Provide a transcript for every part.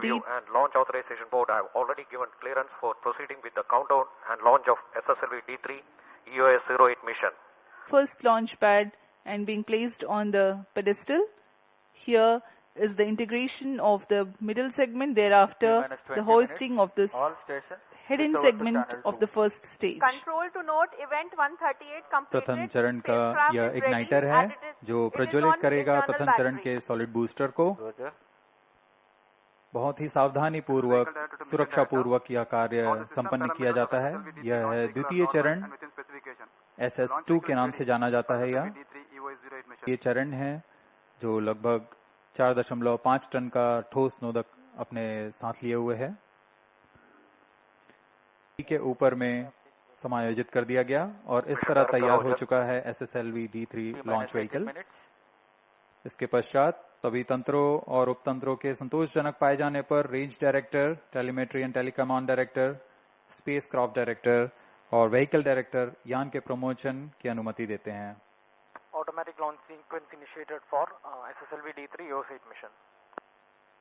Review and Launch Authorization Board have already given clearance for proceeding with the countdown and launch of SSLV D3 EOS 08 mission. First launch pad and being placed on the pedestal. Here is the integration of the middle segment, thereafter the hoisting of this head-in segment of the first stage. Control to note event 138 completed. प्रथम चरण का यह igniter है जो प्रज्वलित करेगा प्रथम चरण के सॉलिड बूस्टर को। बहुत ही सावधानी पूर्वक सुरक्षा पूर्वक यह कार्य संपन्न किया जाता है। यह है द्वितीय चरण, SS2 के नाम से जाना जाता है। ये चरण है जो लगभग 4.5 टन का ठोस नोदक अपने साथ लिए हुए है, के ऊपर में समायोजित कर दिया गया और इस तरह तैयार हो चुका है SSLV D3 लॉन्च व्हीकल। इसके पश्चात सभी तंत्रों और उपतंत्रों के संतोषजनक पाए जाने पर range director, telemetry and telecommand director, spacecraft director और व्हीकल डायरेक्टर यान के प्रमोशन की अनुमति देते हैं। Automatic launch sequence initiated for SSLV D3 EOS 8 mission.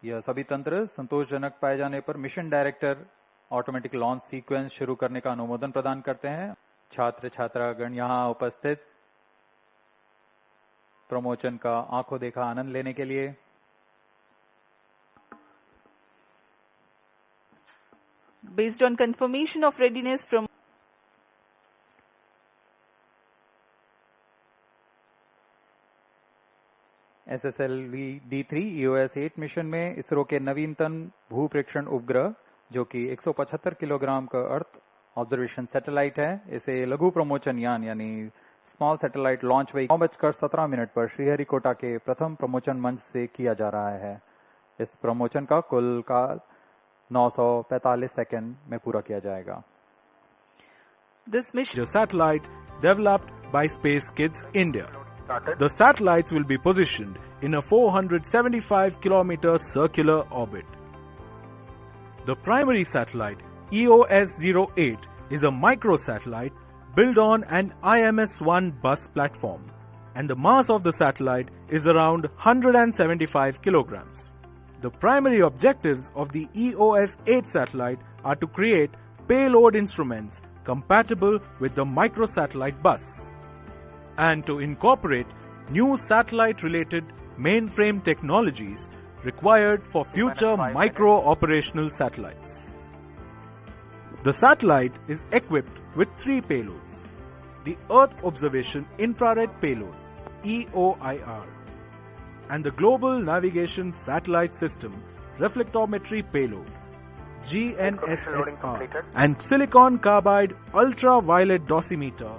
यह सभी तंत्र संतोषजनक पाए जाने पर mission director automatic launch sequence शुरू करने का अनुमोदन प्रदान करते हैं। छात्र छात्रागण यहां उपस्थित प्रमोशन का आंखों देखा आनंद लेने के लिए based on confirmation of readiness from SSLV D3 EOS 8 mission में इसरो के नवीनतम भू प्रेक्षण उपग्रह जो कि 175 किलोग्राम का अर्थ ऑब्जर्वेशन सैटेलाइट है, इसे लघु प्रमोशन यान यानी स्मॉल सैटेलाइट लॉन्च व्हीकल 9:17 पर श्रीहरिकोटा के प्रथम प्रमोशन मंच से किया जा रहा है। इस प्रमोशन का कुल काल 945 सेकंड में पूरा किया जाएगा। This mission satellite developed by Space Kids India. The satellites will be positioned in a 475 kilometer circular orbit. The primary satellite, EOS-08, is a microsatellite built on an IMS-1 bus platform, and the mass of the satellite is around 175 kilograms. The primary objectives of the EOS-8 satellite are to create payload instruments compatible with the microsatellite bus, and to incorporate new satellite-related mainframe technologies required for future micro-operational satellites. The satellite is equipped with 3 payloads: the Earth Observation Infrared Payload, EOIR, and the Global Navigation Satellite System Reflectometry Payload, GNSSR, and Silicon Carbide Ultraviolet Dosimeter.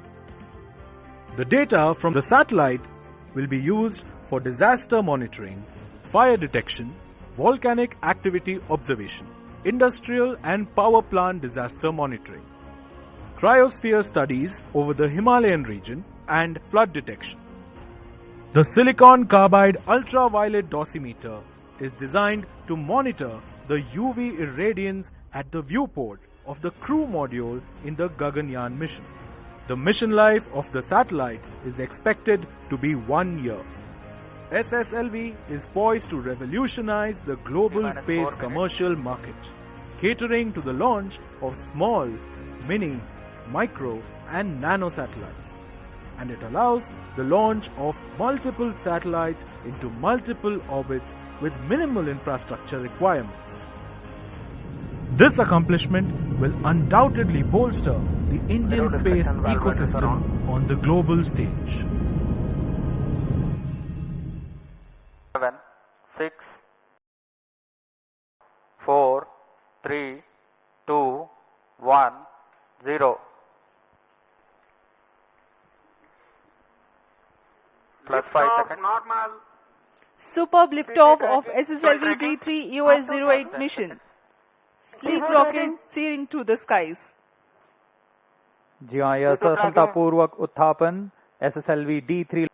The data from the satellite will be used for disaster monitoring, fire detection, volcanic activity observation, industrial and power plant disaster monitoring, cryosphere studies over the Himalayan region, and flood detection. The Silicon Carbide Ultraviolet Dosimeter is designed to monitor the UV irradiance at the viewport of the crew module in the Gaganyaan mission. The mission life of the satellite is expected to be 1 year. SSLV is poised to revolutionize the global space commercial market, catering to the launch of small, mini, micro, and nano satellites. And it allows the launch of multiple satellites into multiple orbits with minimal infrastructure requirements. This accomplishment will undoubtedly bolster the Indian space ecosystem on the global stage. 7, 6, 4, 3, 2, 1, 0. Plus 5 seconds. Normal. superb liftoff of SSLV D3 EOS 08 mission. Sleek rocket searing through the skies. जी हाँ, यह सफलतापूर्वक उत्थापन SSLV D3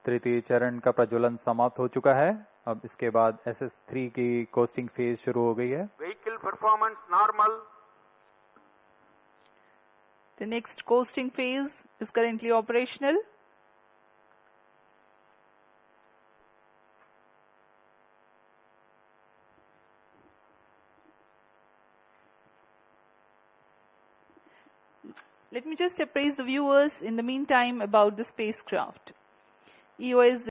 तृतीय चरण का प्रज्वलन समाप्त हो चुका है। अब इसके बाद SS3 की कोस्टिंग फेज शुरू हो गई है। Vehicle performance normal. The next coasting phase is currently operational. Let me just appraise the viewers in the meantime about the spacecraft. EOS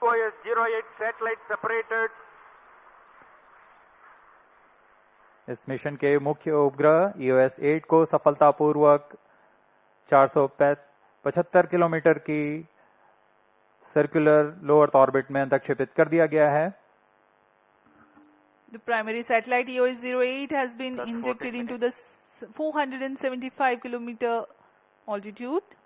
EOS-08 satellite separated. इस मिशन के मुख्य उपग्रह EOS 8 को सफलतापूर्वक 475 किलोमीटर की सर्कुलर लो अर्थ ऑर्बिट में अंतक्षेपित कर दिया गया है. The primary satellite EOS-08 has been injected into the 475 kilometer altitude.